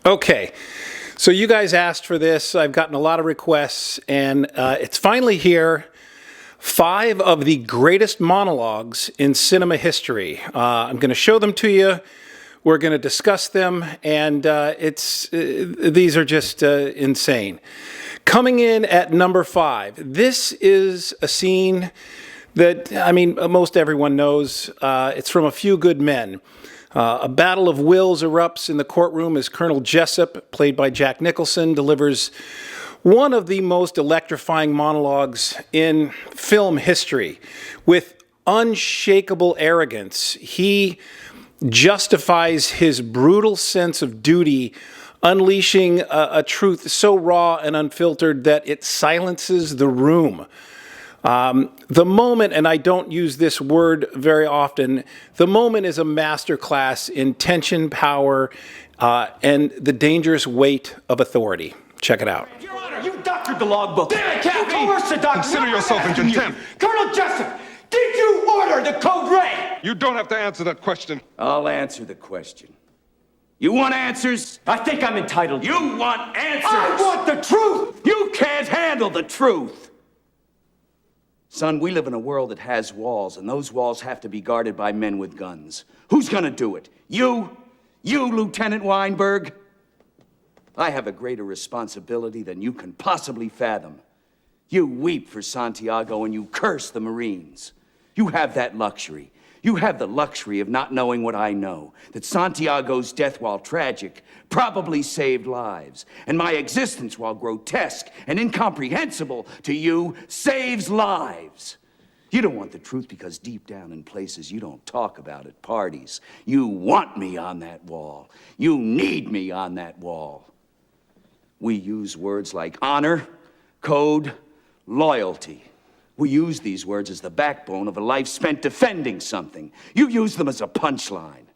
Okay, so you guys asked for this. I've gotten a lot of requests, and it's finally here. 5 of the greatest monologues in cinema history. I'm going to show them to you. We're going to discuss them, and these are just insane. Coming in at number 5, this is a scene that, I mean, most everyone knows. It's from A Few Good Men. A battle of wills erupts in the courtroom as Colonel Jessup, played by Jack Nicholson, delivers one of the most electrifying monologues in film history. With unshakable arrogance, he justifies his brutal sense of duty, unleashing a truth so raw and unfiltered that it silences the room. The moment, and I don't use this word very often, the moment is a masterclass in tension, power, and the dangerous weight of authority. Check it out. Your Honor, you doctored the logbook. Damn it, Captain! You coerced the doctor. Consider yourself in contempt. Colonel Jessup, did you order the code red? You don't have to answer that question. I'll answer the question. You want answers? I think I'm entitled. You want answers? I want the truth! You can't handle the truth! Son, we live in a world that has walls, and those walls have to be guarded by men with guns. Who's gonna do it? You? You, Lieutenant Weinberg? I have a greater responsibility than you can possibly fathom. You weep for Santiago and you curse the Marines. You have that luxury. You have the luxury of not knowing what I know, that Santiago's death, while tragic, probably saved lives, and my existence, while grotesque and incomprehensible to you, saves lives. You don't want the truth because deep down in places you don't talk about at parties, you want me on that wall. You need me on that wall. We use words like honor, code, loyalty. We use these words as the backbone of a life spent defending something. You use them as a punchline.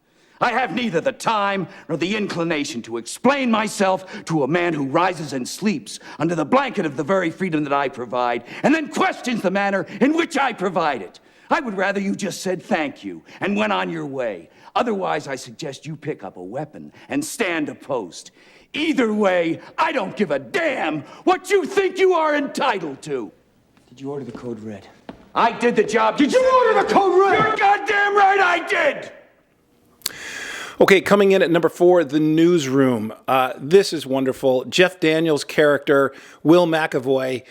I have neither the time nor the inclination to explain myself to a man who rises and sleeps under the blanket of the very freedom that I provide, and then questions the manner in which I provide it. I would rather you just said thank you and went on your way. Otherwise, I suggest you pick up a weapon and stand a post. Either way, I don't give a damn what you think you are entitled to. Did you order the code red? I did the job. Did you order the code red? You're goddamn right I did! Okay, coming in at number 4, The Newsroom. This is wonderful. Jeff Daniels' character, Will McAvoy,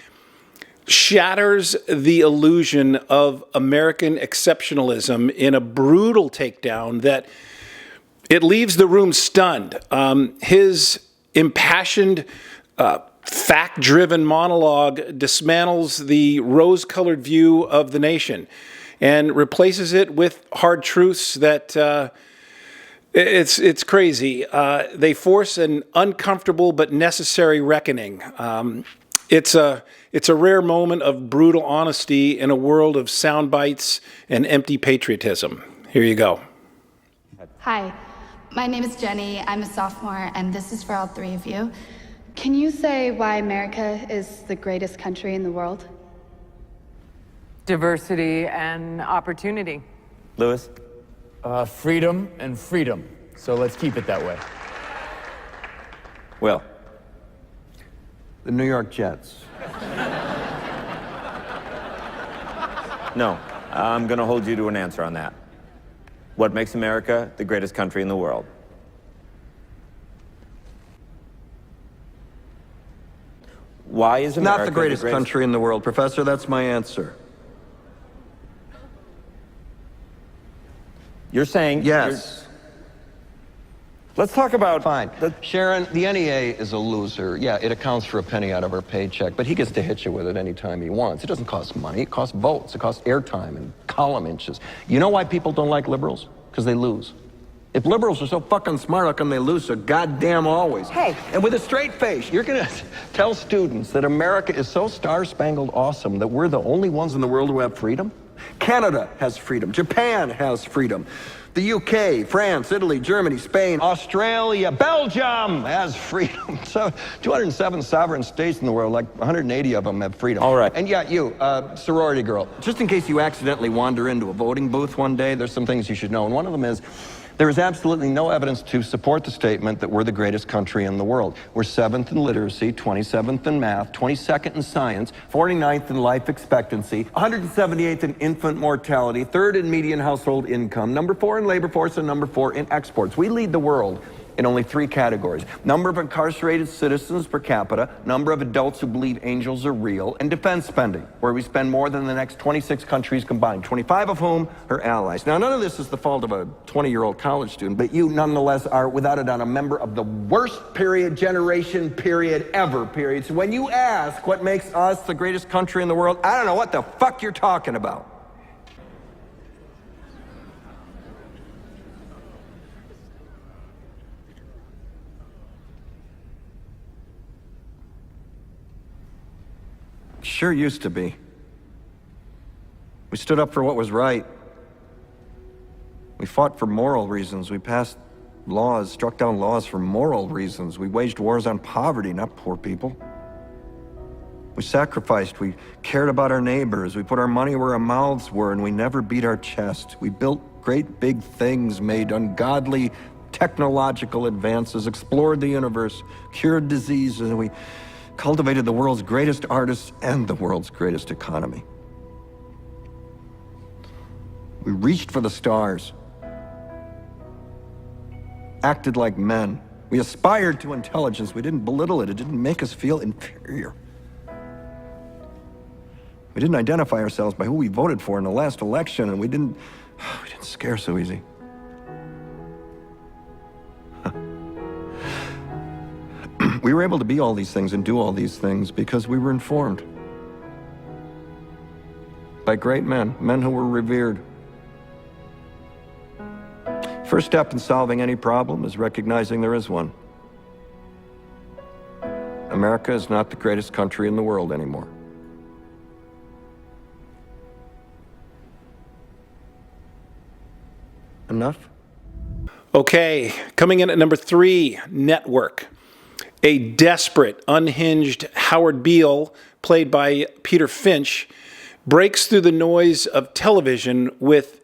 shatters the illusion of American exceptionalism in a brutal takedown that it leaves the room stunned. His impassioned, fact-driven monologue dismantles the rose-colored view of the nation and replaces it with hard truths that it's crazy. They force an uncomfortable but necessary reckoning. It's a rare moment of brutal honesty in a world of sound bites and empty patriotism. Here you go. Hi, my name is Jenny. I'm a sophomore, and this is for all 3 of you. Can you say why America is the greatest country in the world? Diversity and opportunity. Lewis? Freedom and freedom. So let's keep it that way. Will? The New York Jets. No, I'm going to hold you to an answer on that. What makes America the greatest country in the world? Why is America Not the greatest country in the world, Professor. That's my answer. You're saying... Yes. Let's talk about... Fine. Sharon, the NEA is a loser. Yeah, it accounts for a penny out of our paycheck, but he gets to hit you with it anytime he wants. It doesn't cost money. It costs votes. It costs airtime and column inches. You know why people don't like liberals? Because they lose. If liberals are so fucking smart, how come they lose so goddamn always? Hey, and with a straight face, you're gonna tell students that America is so star-spangled awesome that we're the only ones in the world who have freedom? Canada has freedom. Japan has freedom. The UK, France, Italy, Germany, Spain, Australia, Belgium has freedom. So 207 sovereign states in the world, like 180 of them have freedom. All right. And yeah, you, sorority girl, just in case you accidentally wander into a voting booth one day, there's some things you should know. And one of them is, There is absolutely no evidence to support the statement that we're the greatest country in the world. We're 7th in literacy, 27th in math, 22nd in science, 49th in life expectancy, 178th in infant mortality, 3rd in median household income, number 4 in labor force, and number 4 in exports. We lead the world in only 3 categories: number of incarcerated citizens per capita, number of adults who believe angels are real, and defense spending, where we spend more than the next 26 countries combined, 25 of whom are allies. Now, none of this is the fault of a 20-year-old college student, but you nonetheless are, without a doubt, a member of the worst generation ever. So when you ask what makes us the greatest country in the world, I don't know what the fuck you're talking about. Sure used to be. We stood up for what was right. We fought for moral reasons. We passed laws, struck down laws for moral reasons. We waged wars on poverty, not poor people. We sacrificed. We cared about our neighbors. We put our money where our mouths were, and we never beat our chest. We built great big things, made ungodly technological advances, explored the universe, cured diseases, and we cultivated the world's greatest artists and the world's greatest economy. We reached for the stars, acted like men. We aspired to intelligence. We didn't belittle it. It didn't make us feel inferior. We didn't identify ourselves by who we voted for in the last election, and we didn't scare so easy. We were able to be all these things and do all these things because we were informed by great men who were revered. First step in solving any problem is recognizing there is one. America is not the greatest country in the world anymore. Enough? Okay, coming in at number 3, Network. A desperate, unhinged Howard Beale, played by Peter Finch, breaks through the noise of television with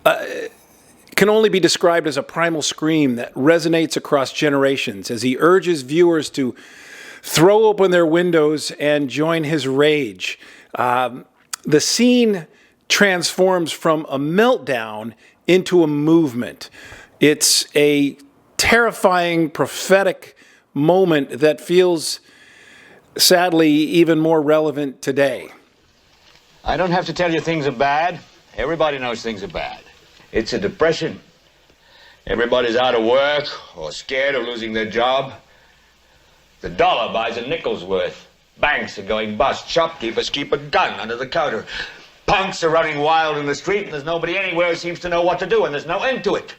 can only be described as a primal scream that resonates across generations as he urges viewers to throw open their windows and join his rage. The scene transforms from a meltdown into a movement. It's a terrifying, prophetic moment that feels, sadly, even more relevant today. I don't have to tell you things are bad. Everybody knows things are bad. It's a depression. Everybody's out of work or scared of losing their job. The dollar buys a nickel's worth. Banks are going bust. Shopkeepers keep a gun under the counter. Punks are running wild in the street, and there's nobody anywhere who seems to know what to do, and there's no end to it.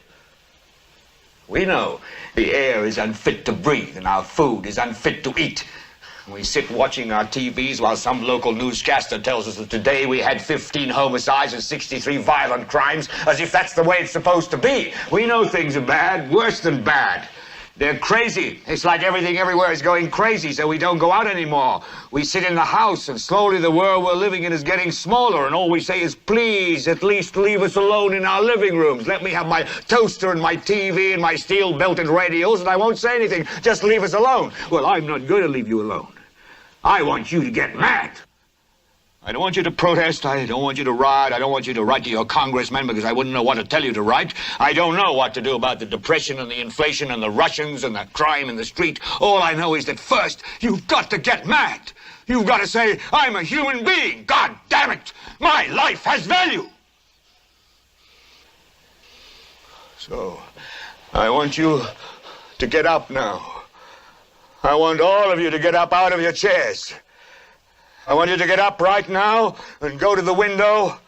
We know the air is unfit to breathe and our food is unfit to eat. We sit watching our TVs while some local newscaster tells us that today we had 15 homicides and 63 violent crimes, as if that's the way it's supposed to be. We know things are bad, worse than bad. They're crazy. It's like everything everywhere is going crazy, so we don't go out anymore. We sit in the house, and slowly the world we're living in is getting smaller, and all we say is, please, at least leave us alone in our living rooms. Let me have my toaster and my TV and my steel-belted radios, and I won't say anything. Just leave us alone. Well, I'm not going to leave you alone. I want you to get mad. I don't want you to protest. I don't want you to riot. I don't want you to write to your congressman because I wouldn't know what to tell you to write. I don't know what to do about the depression and the inflation and the Russians and the crime in the street. All I know is that first, you've got to get mad. You've got to say, I'm a human being. God damn it. My life has value. So, I want you to get up now. I want all of you to get up out of your chairs. I want you to get up right now and go to the window,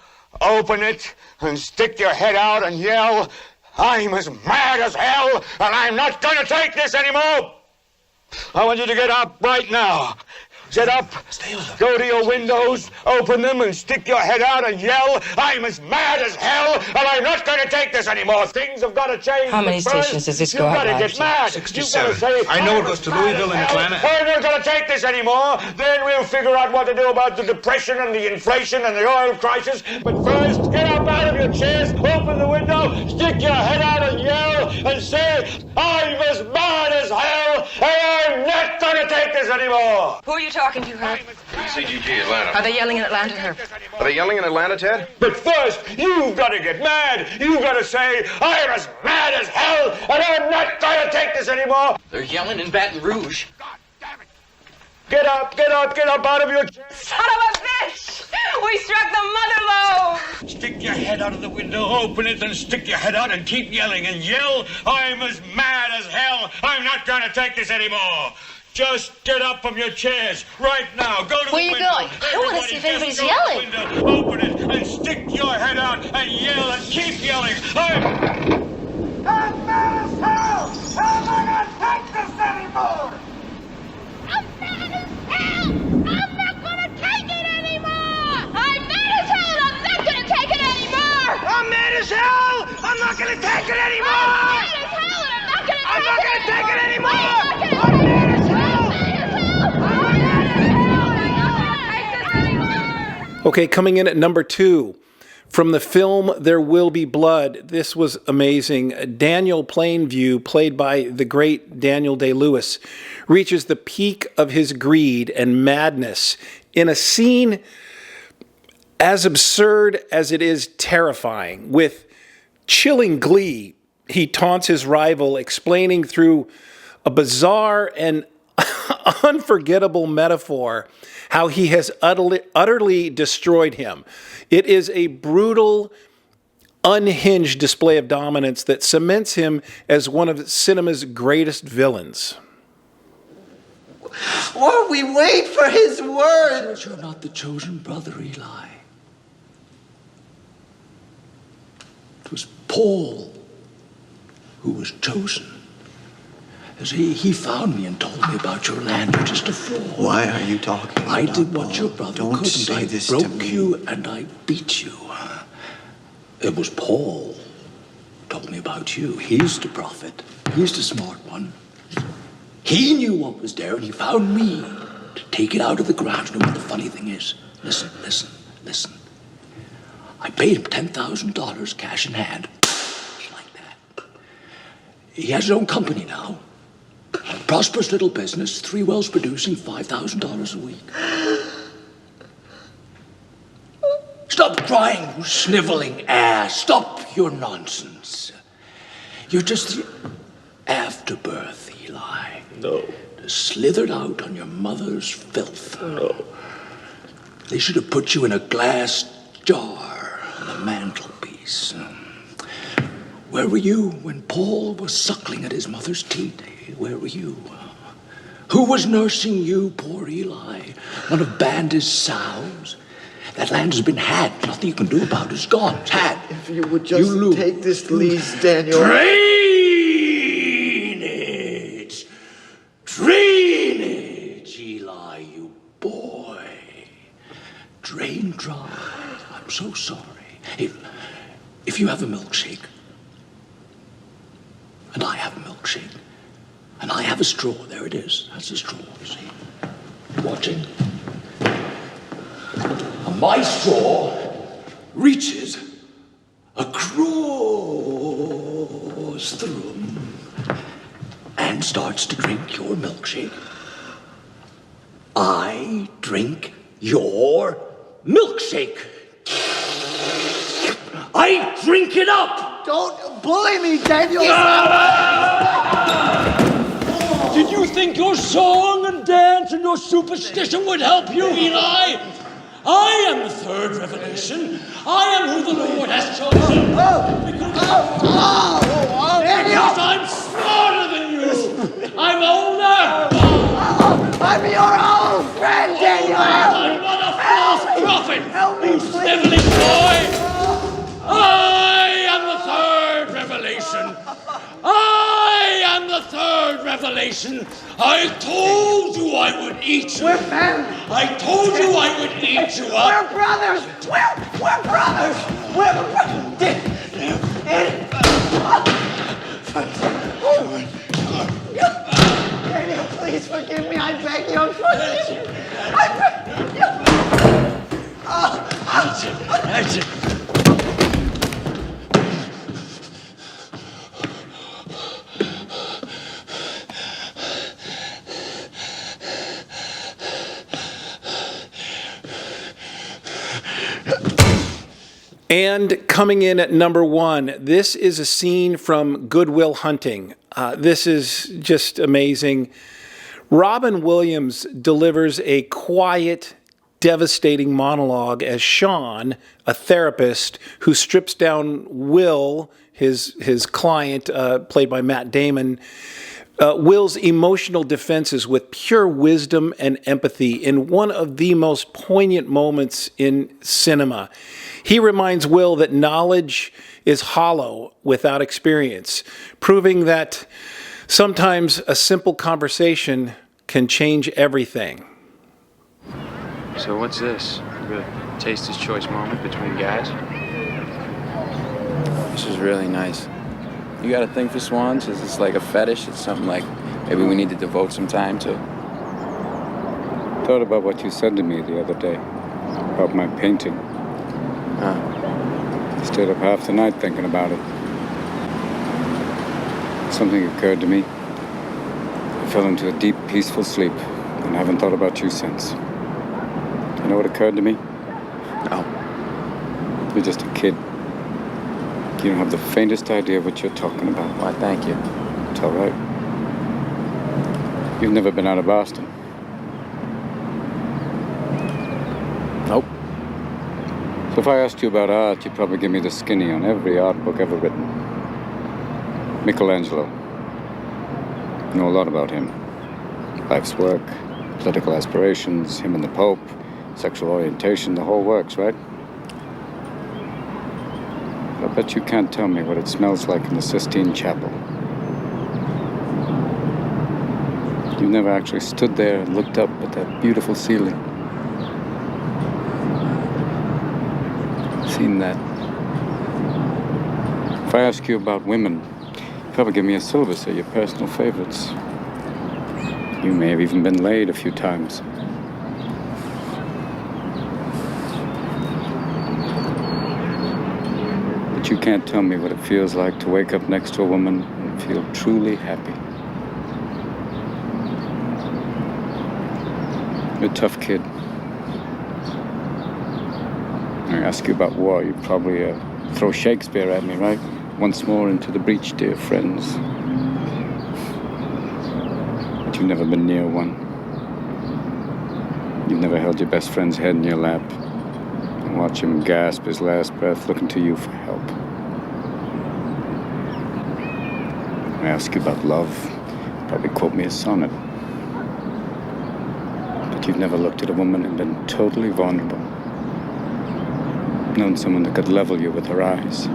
open it, and stick your head out and yell, I'm as mad as hell, and I'm not going to take this anymore. I want you to get up right now. Sit up, go to your windows, open them, and stick your head out and yell, I'm as mad as hell, and I'm not going to take this anymore. Things have got to change. How many stations does this go You've out got to get mad. 67. I know it goes to Louisville and Atlanta. I'm not going to take this anymore. Then we'll figure out what to do about the depression and the inflation and the oil crisis. But first, get up out of your chairs, open the window, stick your head out and yell, and say, I'm as mad as hell, and I'm not going to take this anymore. Who are you talking to, Herb? CGG, Atlanta. Are they yelling in Atlanta, Herb? Are they yelling in Atlanta, Ted? But first, you've got to get mad. You've got to say, I'm as mad as hell, and I'm not going to take this anymore. They're yelling in Baton Rouge. Get up out of your chair. Son of a bitch! We struck the mother lode! Stick your head out of the window, open it, and stick your head out and keep yelling and yell, I'm as mad as hell, I'm not going to take this anymore. Just get up from your chairs right now. Go to Where the you window. going? I want to see if anybody's Go yelling. to the window, open it and stick your head out and yell and keep yelling. I'm mad as hell! I'm not going to take this anymore! I'm mad as hell! I'm not gonna take it anymore! I'm mad as hell! I'm not gonna take it anymore! I'm mad as hell! I'm not going to take it anymore! I'm mad as hell and I'm not gonna I'm not going to take it anymore! I'm mad as hell! I'm mad as hell! Okay, coming in at number 2. From the film There Will Be Blood, this was amazing. Daniel Plainview, played by the great Daniel Day-Lewis, reaches the peak of his greed and madness in a scene as absurd as it is terrifying. With chilling glee, he taunts his rival, explaining through a bizarre and unforgettable metaphor how he has utterly destroyed him. It is a brutal, unhinged display of dominance that cements him as one of cinema's greatest villains. While we wait for his word. You're not the chosen brother, Eli. It was Paul who was chosen. As he found me and told me about your land. You're just a fraud. Why are you talking I about did what Paul? your brother Don't couldn't. say I this broke to me. you and I beat you. It was Paul who told me about you. He's the prophet. He's the smart one. He knew what was there and he found me to take it out of the ground. You know what the funny thing is? Listen. I paid him $10,000 cash in hand. Just like that. He has his own company now. A prosperous little business, 3 wells producing $5,000 a week. Stop crying, you sniveling ass. Stop your nonsense. You're just the afterbirth, Eli. No. Slithered out on your mother's filth. No. They should have put you in a glass jar on the mantelpiece. Where were you when Paul was suckling at his mother's teat? Where were you? Who was nursing you, poor Eli? One of Banda's sows? That land has been had. Nothing you can do about it. It's gone. It's had. If you would just take this lease, Daniel. Drainage, Eli, you boy. Drain dry. I'm so sorry. If you have a milkshake, and I have a milkshake, and I have a straw, there it is. That's a straw, you see. Watching. And my straw reaches across the room and starts to drink your milkshake. I drink your milkshake. I drink it up. Don't bully me, Daniel. Did you think your song and dance and your superstition would help you, Eli? I am the third revelation. I am who the Lord has chosen. Because I'm smarter than you. I'm older. I'm your old friend, Daniel. I'm not a false prophet. Help me, You sniveling boy. I am the third revelation. I am the the third revelation. I told you I would eat you. We're family. I told you I would eat you up. We're brothers. We're brothers. We're Daniel, please forgive me. I beg you. Forgive me. I beg you. That's it. And coming in at number 1, this is a scene from Good Will Hunting. This is just amazing. Robin Williams delivers a quiet, devastating monologue as Sean, a therapist who strips down Will, his client, played by Matt Damon, Will's emotional defenses with pure wisdom and empathy in one of the most poignant moments in cinema. He reminds Will that knowledge is hollow without experience, proving that sometimes a simple conversation can change everything. So what's this? A taster's choice moment between guys? This is really nice. You got a thing for swans? Is this like a fetish? It's something like maybe we need to devote some time to? Thought about what you said to me the other day about my painting. Stayed up half the night thinking about it. Something occurred to me. I fell into a deep, peaceful sleep and haven't thought about you since. You know what occurred to me? No. You're just a kid. You don't have the faintest idea what you're talking about. Why, thank you. It's all right. You've never been out of Boston. Nope. So if I asked you about art, you'd probably give me the skinny on every art book ever written. Michelangelo. You know a lot about him. Life's work, political aspirations, him and the Pope, sexual orientation, the whole works, right? I bet you can't tell me what it smells like in the Sistine Chapel. You've never actually stood there and looked up at that beautiful ceiling. Seen that. If I ask you about women, you'd probably give me a syllabus of your personal favorites. You may have even been laid a few times. But you can't tell me what it feels like to wake up next to a woman and feel truly happy. You're a tough kid. I ask you about war, you'd probably throw Shakespeare at me, right? Once more into the breach, dear friends. But you've never been near one. You've never held your best friend's head in your lap and watch him gasp his last breath looking to you for help. I ask you about love, you'd probably quote me a sonnet. But you've never looked at a woman and been totally vulnerable. Known someone that could level you with her eyes.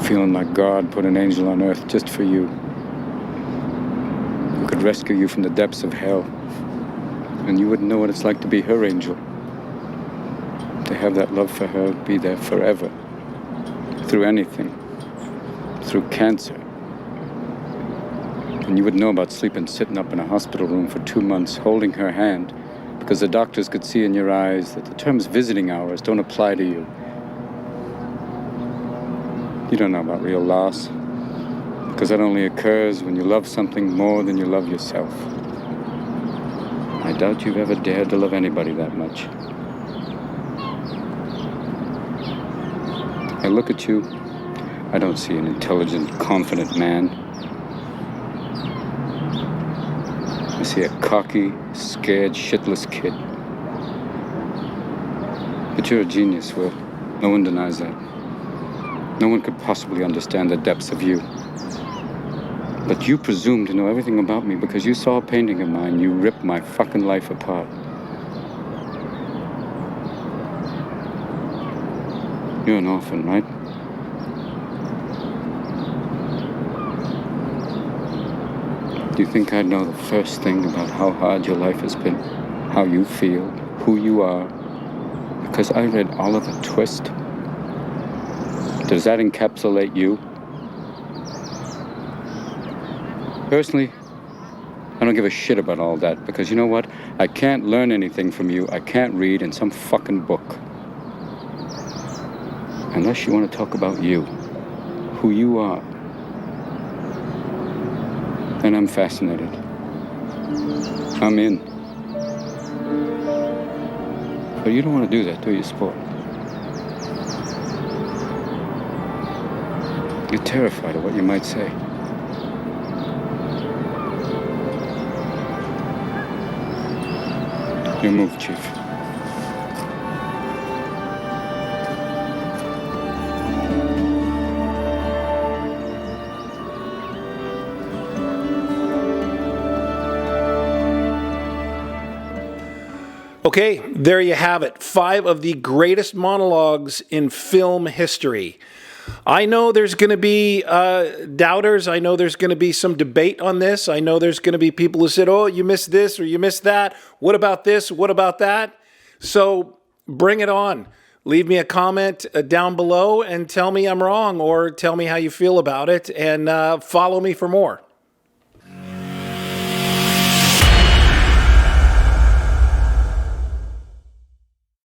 Feeling like God put an angel on earth just for you. Who could rescue you from the depths of hell. And you wouldn't know what it's like to be her angel. To have that love for her be there forever. Through anything. Through cancer. And you would know about sleeping sitting up in a hospital room for 2 months holding her hand. Because the doctors could see in your eyes that the terms visiting hours don't apply to you. You don't know about real loss, because that only occurs when you love something more than you love yourself. I doubt you've ever dared to love anybody that much. I look at you, I don't see an intelligent, confident man. I see a cocky, scared, shitless kid. But you're a genius, Will. No one denies that. No one could possibly understand the depths of you. But you presume to know everything about me because you saw a painting of mine. You ripped my fucking life apart. You're an orphan, right? Do you think I'd know the first thing about how hard your life has been? How you feel? Who you are? Because I read Oliver Twist? Does that encapsulate you? Personally, I don't give a shit about all that, because you know what? I can't learn anything from you. I can't read in some fucking book. Unless you want to talk about you, who you are. Then I'm fascinated. I'm in. But you don't want to do that, do you, sport? You're terrified of what you might say. Your move, Chief. Okay, there you have it. 5 of the greatest monologues in film history. I know there's going to be doubters. I know there's going to be some debate on this. I know there's going to be people who said, oh, you missed this or you missed that. What about this? What about that? So bring it on. Leave me a comment down below and tell me I'm wrong, or tell me how you feel about it, and follow me for more.